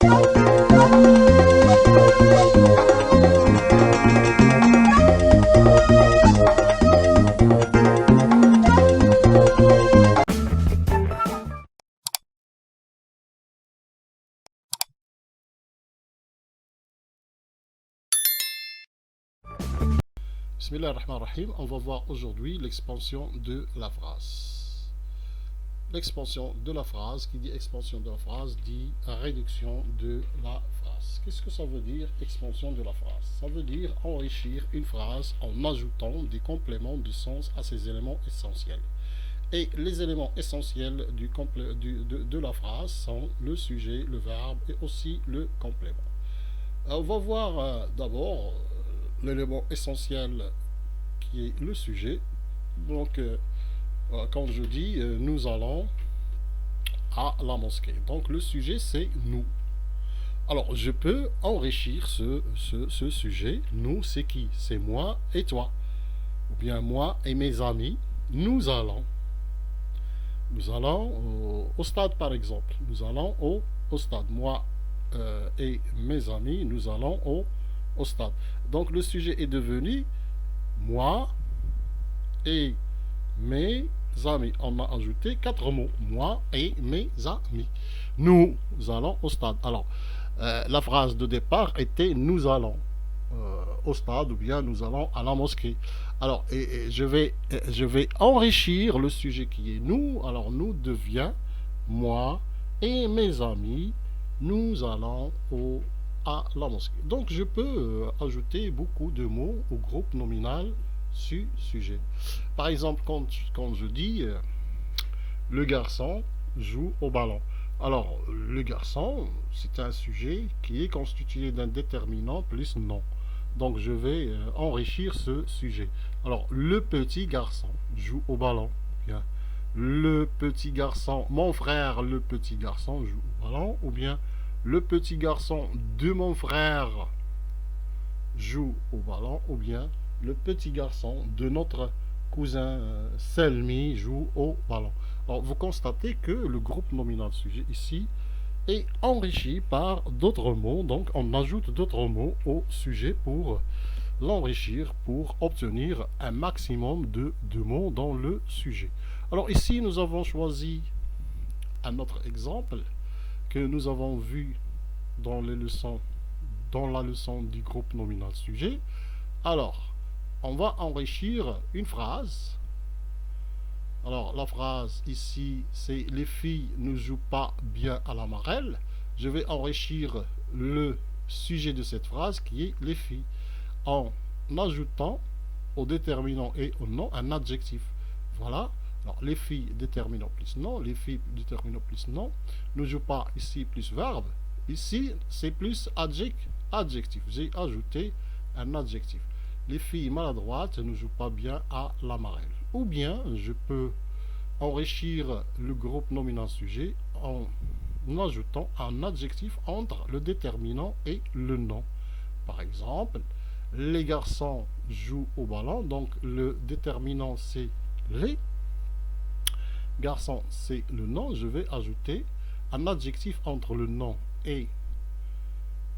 Bismillah ar-Rahman ar-Rahim, on va voir aujourd'hui l'expansion de la phrase. L'expansion de la phrase, qui dit expansion de la phrase, dit réduction de la phrase. Qu'est-ce que ça veut dire, expansion de la phrase? Ça veut dire enrichir une phrase en ajoutant des compléments de sens à ses éléments essentiels. Et les éléments essentiels de la phrase sont le sujet, le verbe et aussi le complément. On va voir d'abord l'élément essentiel qui est le sujet. Donc, quand je dis nous allons à la mosquée, donc le sujet c'est nous. Alors, je peux enrichir ce sujet. Nous, c'est qui? C'est moi et toi. Ou bien moi et mes amis. Nous allons. Nous allons au stade, par exemple. Nous allons au stade. Moi et mes amis, nous allons au stade. Donc, le sujet est devenu moi et mes amis. On a ajouté 4 mots. Moi et mes amis. Nous allons au stade. Alors, la phrase de départ était nous allons au stade ou bien nous allons à la mosquée. Alors, je vais enrichir le sujet qui est nous. Alors, nous devient moi et mes amis, nous allons à la mosquée. Donc, je peux ajouter beaucoup de mots au groupe nominal sujet. Par exemple, quand je dis le garçon joue au ballon. Alors, le garçon, c'est un sujet qui est constitué d'un déterminant plus non. Donc, je vais enrichir ce sujet. Alors, le petit garçon joue au ballon. Bien. Le petit garçon, mon frère, le petit garçon joue au ballon. Ou bien, le petit garçon de mon frère joue au ballon. Ou bien, le petit garçon de notre cousin Selmi joue au ballon. Alors, vous constatez que le groupe nominal sujet ici est enrichi par d'autres mots. Donc, on ajoute d'autres mots au sujet pour l'enrichir, pour obtenir un maximum de mots dans le sujet. Alors, ici, nous avons choisi un autre exemple que nous avons vu dans la leçon du groupe nominal sujet. Alors, on va enrichir une phrase. Alors, la phrase ici, c'est les filles ne jouent pas bien à la marelle. Je vais enrichir le sujet de cette phrase qui est les filles en ajoutant au déterminant et au nom un adjectif. Voilà. Alors, les filles déterminant plus non, les filles déterminant plus non, ne jouent pas ici plus verbe. Ici, c'est plus adjectif. J'ai ajouté un adjectif. Les filles maladroites ne jouent pas bien à la marelle. Ou bien, je peux enrichir le groupe nominal sujet en ajoutant un adjectif entre le déterminant et le nom. Par exemple, les garçons jouent au ballon, donc le déterminant c'est les garçons, c'est le nom. Je vais ajouter un adjectif entre le nom et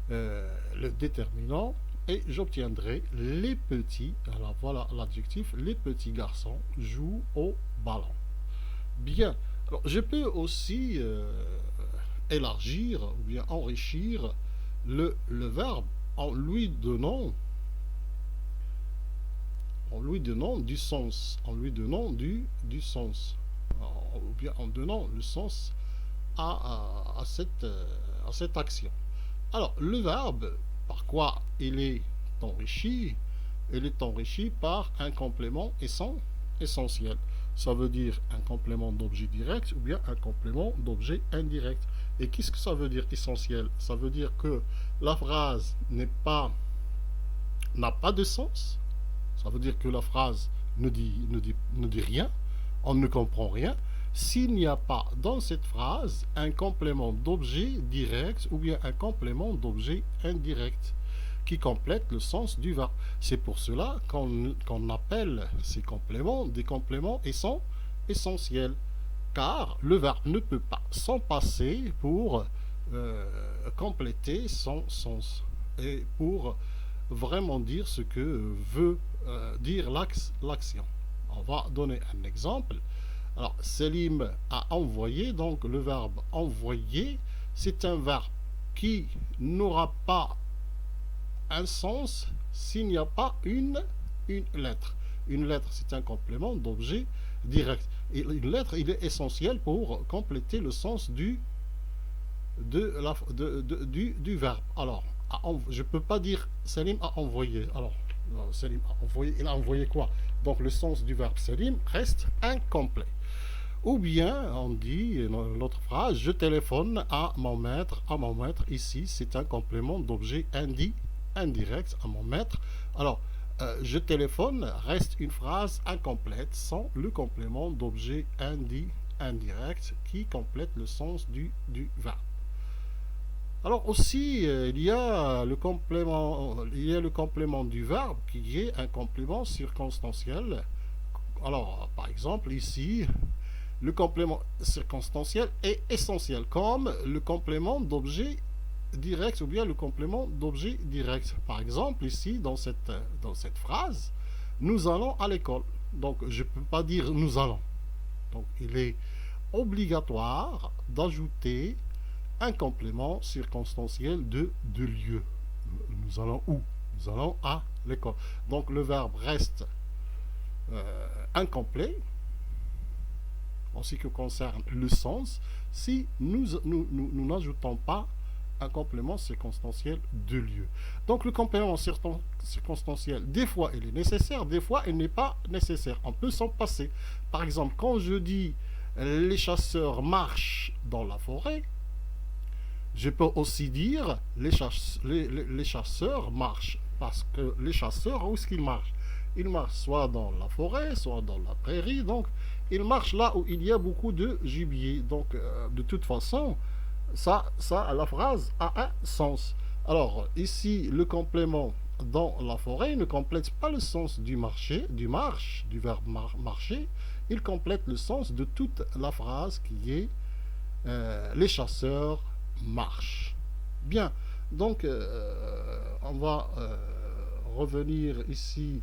le déterminant. Et j'obtiendrai les petits, alors voilà l'adjectif, les petits garçons jouent au ballon. Bien, alors je peux aussi élargir ou bien enrichir le verbe en lui donnant du sens, ou bien en donnant le sens à cette action. Alors, le verbe, par quoi il est enrichi? Il est enrichi par un complément essentiel. Ça veut dire un complément d'objet direct ou bien un complément d'objet indirect. Et qu'est-ce que ça veut dire essentiel? Ça veut dire que la phrase n'a pas de sens. Ça veut dire que la phrase ne dit rien, on ne comprend rien, s'il n'y a pas dans cette phrase un complément d'objet direct ou bien un complément d'objet indirect qui complète le sens du verbe. C'est pour cela qu'on appelle ces compléments des compléments essentiels, car le verbe ne peut pas s'en passer pour compléter son sens et pour vraiment dire ce que veut dire l'action. On va donner un exemple. Alors, Selim a envoyé, donc le verbe envoyer, c'est un verbe qui n'aura pas un sens s'il n'y a pas une lettre. Une lettre, c'est un complément d'objet direct. Et une lettre, il est essentiel pour compléter le sens du verbe. Alors, je ne peux pas dire Salim a envoyé. Alors, Salim a envoyé, il a envoyé quoi? Donc, le sens du verbe Salim reste incomplet. Ou bien, on dit, l'autre phrase, je téléphone à mon maître. À mon maître, ici, c'est un complément d'objet indirect à mon maître. Alors, je téléphone reste une phrase incomplète sans le complément d'objet indirect qui complète le sens du verbe. Alors aussi, il y a le complément du verbe qui est un complément circonstanciel. Alors, par exemple, ici, le complément circonstanciel est essentiel, comme le complément d'objet direct ou bien le complément d'objet direct. Par exemple, ici, dans cette phrase, nous allons à l'école. Donc, je ne peux pas dire nous allons. Donc, il est obligatoire d'ajouter un complément circonstanciel de lieu. Nous allons où? Nous allons à l'école. Donc, le verbe reste incomplet en ce qui concerne le sens si nous n'ajoutons pas un complément circonstanciel de lieu. Donc le complément circonstanciel, des fois il est nécessaire, des fois il n'est pas nécessaire. On peut s'en passer. Par exemple, quand je dis les chasseurs marchent dans la forêt, je peux aussi dire les chasseurs marchent. Parce que les chasseurs, où est-ce qu'ils marchent? Ils marchent soit dans la forêt, soit dans la prairie. Donc, ils marchent là où il y a beaucoup de gibier. Donc, de toute façon, la phrase a un sens. Alors, ici, le complément dans la forêt ne complète pas le sens du verbe marcher. Il complète le sens de toute la phrase qui est les chasseurs marchent. Bien, donc, on va revenir ici.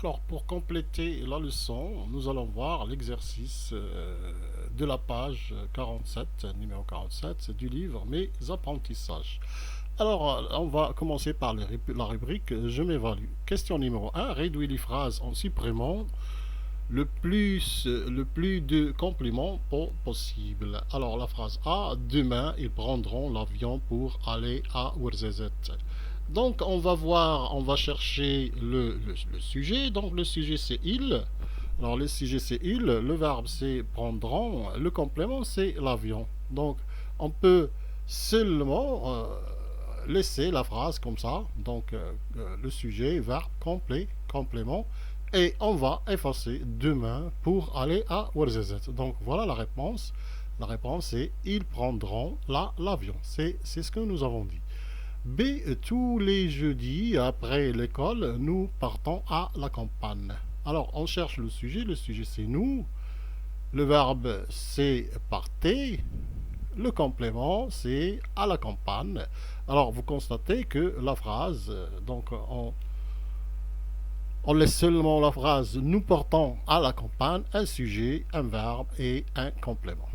Alors, pour compléter la leçon, nous allons voir l'exercice de la page 47, numéro 47 du livre Mes apprentissages. Alors, on va commencer par la rubrique Je m'évalue. Question numéro 1. Réduis les phrases en supprimant le plus de compléments possible. Alors, la phrase A. Demain, ils prendront l'avion pour aller à Ouarzazate. Donc, on va chercher le sujet. Donc, le sujet, c'est il. Alors, le sujet, c'est il. Le verbe, c'est prendront. Le complément, c'est l'avion. Donc, on peut seulement laisser la phrase comme ça. Donc, le sujet, verbe, complément. Et on va effacer demain pour aller à Ouarzazate. Donc, voilà la réponse. La réponse, c'est ils prendront l'avion. C'est ce que nous avons dit. B. Tous les jeudis, après l'école, nous partons à la campagne. Alors, on cherche le sujet c'est nous. Le verbe, c'est partez. Le complément, c'est à la campagne. Alors, vous constatez que la phrase, donc, on laisse seulement la phrase nous partons à la campagne, un sujet, un verbe et un complément.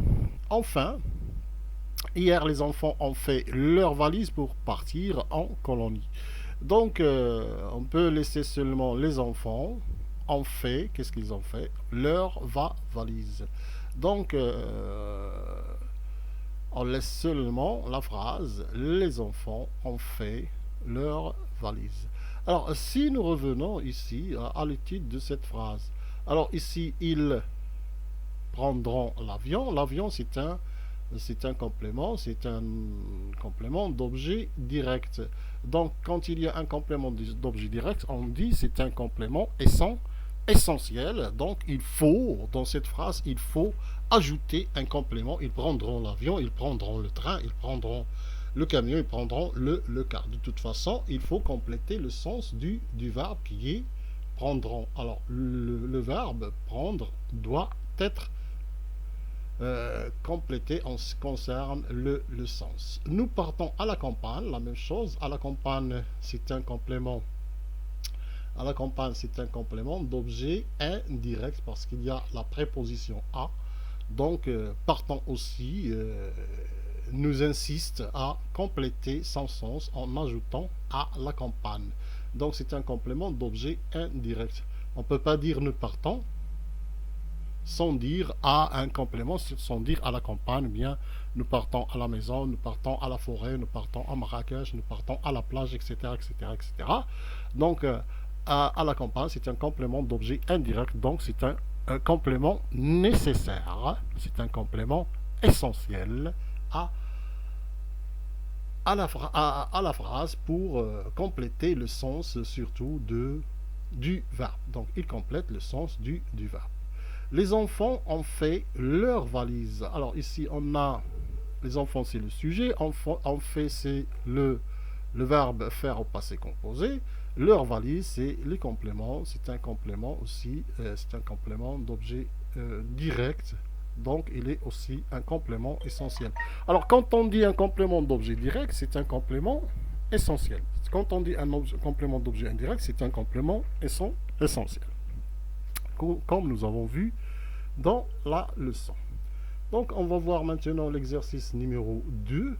Enfin, hier, les enfants ont fait leur valise pour partir en colonie. Donc, on peut laisser seulement les enfants ont fait, qu'est-ce qu'ils ont fait? Leur valise. Donc, on laisse seulement la phrase les enfants ont fait leur valise. Alors, si nous revenons ici à l'étude de cette phrase, alors ici, ils prendront l'avion. L'avion, c'est un complément d'objet direct. Donc, quand il y a un complément d'objet direct, on dit c'est un complément essentiel. Donc, dans cette phrase, il faut ajouter un complément. Ils prendront l'avion, ils prendront le train, ils prendront le camion, ils prendront le car. De toute façon, il faut compléter le sens du verbe qui est prendront. Alors, le verbe prendre doit être compléter en ce qui concerne le sens. Nous partons à la campagne, la même chose. À la campagne, c'est un complément. À la campagne, c'est un complément d'objet indirect parce qu'il y a la préposition à. Donc, partons aussi, nous insiste à compléter son sens en ajoutant à la campagne. Donc, c'est un complément d'objet indirect. On ne peut pas dire nous partons sans dire à un complément, sans dire à la campagne, bien nous partons à la maison, nous partons à la forêt, nous partons à Marrakech, nous partons à la plage, etc. etc., etc. Donc, à la campagne, c'est un complément d'objet indirect, donc c'est un complément nécessaire, c'est un complément essentiel à, à la phrase pour compléter le sens surtout du verbe. Donc, il complète le sens du verbe. Les enfants ont fait leur valise. Alors ici, on a les enfants, c'est le sujet. On fait, c'est le verbe faire au passé composé. Leur valise, c'est les compléments. C'est un complément aussi. C'est un complément d'objet direct. Donc, il est aussi un complément essentiel. Alors, quand on dit un complément d'objet direct, c'est un complément essentiel. Quand on dit un complément d'objet indirect, c'est un complément essentiel. Comme nous avons vu dans la leçon. Donc, on va voir maintenant l'exercice numéro 2.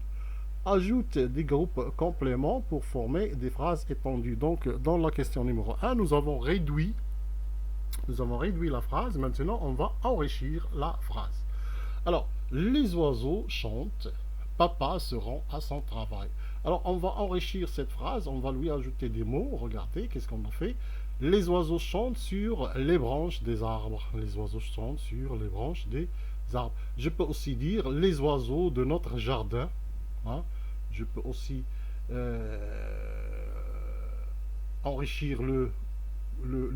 Ajoute des groupes compléments pour former des phrases étendues. Donc, dans la question numéro 1, nous avons réduit la phrase. Maintenant, on va enrichir la phrase. Alors, les oiseaux chantent, papa se rend à son travail. Alors, on va enrichir cette phrase, on va lui ajouter des mots. Regardez, qu'est-ce qu'on a fait? Les oiseaux chantent sur les branches des arbres. Les oiseaux chantent sur les branches des arbres. Je peux aussi dire les oiseaux de notre jardin. Hein? Je peux aussi enrichir le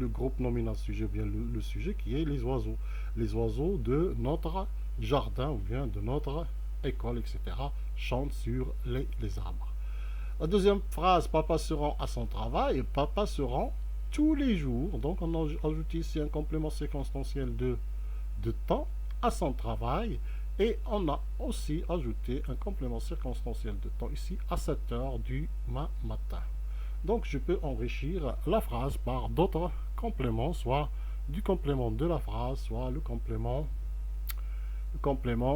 groupe nominal sujet, ou bien le sujet qui est les oiseaux. Les oiseaux de notre jardin, ou bien de notre école, etc., chantent sur les arbres. La deuxième phrase, papa se rend à son travail, papa se rend tous les jours. Donc on a ajouté ici un complément circonstanciel de temps à son travail. Et on a aussi ajouté un complément circonstanciel de temps ici à 7 heures du matin. Donc je peux enrichir la phrase par d'autres compléments, soit du complément de la phrase, soit le complément du complément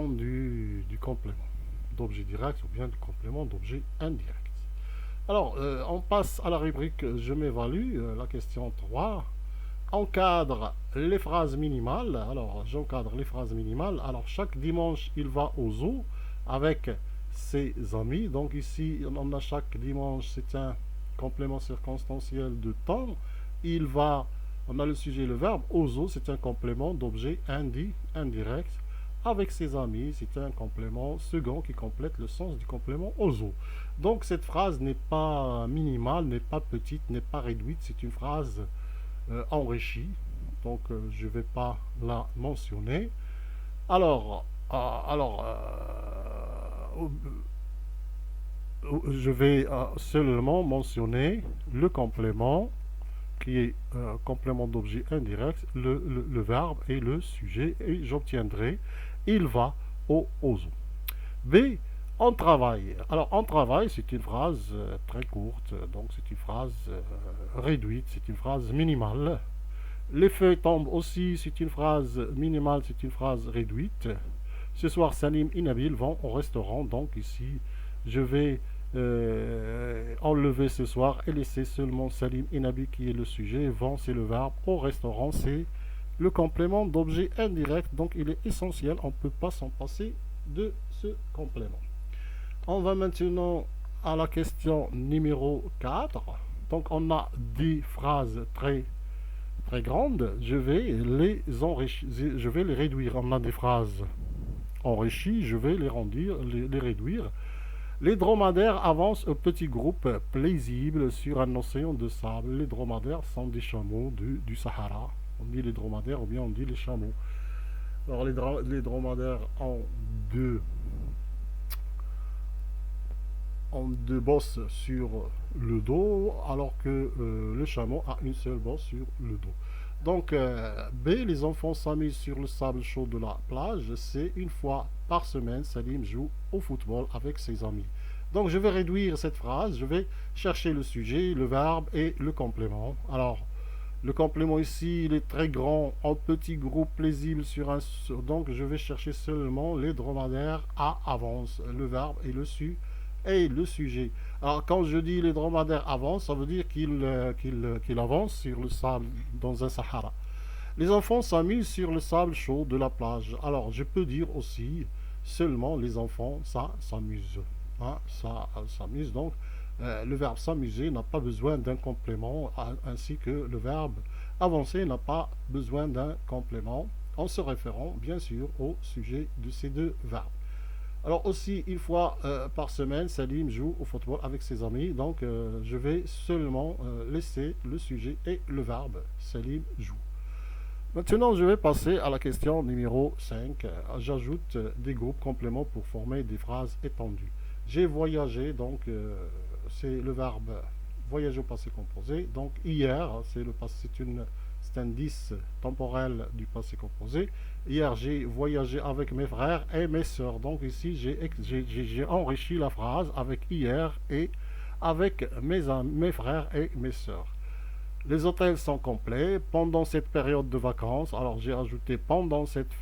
d'objet direct, ou bien du complément d'objet indirect. Alors, on passe à la rubrique je m'évalue, la question 3. Encadre les phrases minimales. Alors, j'encadre les phrases minimales. Alors, chaque dimanche, il va au zoo avec ses amis. Donc, ici, on a chaque dimanche, c'est un complément circonstanciel de temps. Il va, on a le sujet et le verbe. Au zoo, c'est un complément d'objet indirect. Avec ses amis, c'est un complément second qui complète le sens du complément au zoo. Donc, cette phrase n'est pas minimale, n'est pas petite, n'est pas réduite. C'est une phrase enrichie, donc je ne vais pas la mentionner. Alors, je vais seulement mentionner le complément qui est complément d'objet indirect, le verbe et le sujet, et j'obtiendrai il va au zoo. B. On travaille. Alors, on travaille, c'est une phrase très courte, donc c'est une phrase réduite, c'est une phrase minimale. Les feuilles tombent aussi, c'est une phrase minimale, c'est une phrase réduite. Ce soir, Salim et Nabil vont au restaurant, donc ici, je vais enlever ce soir et laisser seulement Salim et Nabil qui est le sujet. Vont, c'est le verbe. Au restaurant, c'est le complément d'objet indirect, donc il est essentiel, on ne peut pas s'en passer de ce complément. On va maintenant à la question numéro 4. Donc on a des phrases très grandes. Je vais les enrichir, je vais les réduire. On a des phrases enrichies, je vais les réduire. Les dromadaires avancent au petit groupe paisible sur un océan de sable. Les dromadaires sont des chameaux du Sahara. On dit les dromadaires ou bien on dit les chameaux. Alors les dromadaires ont deux bosses sur le dos, alors que le chameau a une seule bosse sur le dos. Donc, B, les enfants s'amusent sur le sable chaud de la plage. C, une fois par semaine, Salim joue au football avec ses amis. Donc, je vais réduire cette phrase. Je vais chercher le sujet, le verbe et le complément. Alors, le complément ici, il est très grand, en petit groupe lisible sur un... Donc, je vais chercher seulement les dromadaires à avance, le verbe et le sujet. Alors, quand je dis les dromadaires avancent, ça veut dire qu'ils avancent sur le sable dans un Sahara. Les enfants s'amusent sur le sable chaud de la plage. Alors, je peux dire aussi seulement les enfants, ça s'amuse. Hein, ça s'amuse donc. Le verbe s'amuser n'a pas besoin d'un complément, ainsi que le verbe avancer n'a pas besoin d'un complément, en se référant bien sûr au sujet de ces deux verbes. Alors aussi, une fois par semaine, Salim joue au football avec ses amis, donc je vais seulement laisser le sujet et le verbe. Salim joue. Maintenant, je vais passer à la question numéro 5. J'ajoute des groupes compléments pour former des phrases étendues. J'ai voyagé, donc c'est le verbe voyager au passé composé. Donc hier, c'est un 10 temporel du passé composé. Hier, j'ai voyagé avec mes frères et mes sœurs. Donc ici, j'ai enrichi la phrase avec hier et avec mes frères et mes sœurs. Les hôtels sont complets pendant cette période de vacances. Alors j'ai ajouté pendant cette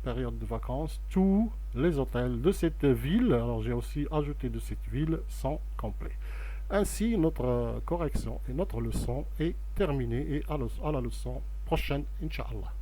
période de vacances, tous les hôtels de cette ville, alors j'ai aussi ajouté de cette ville, sont complets. Ainsi, notre correction et notre leçon est terminée et à la leçon prochaine, Inch'Allah.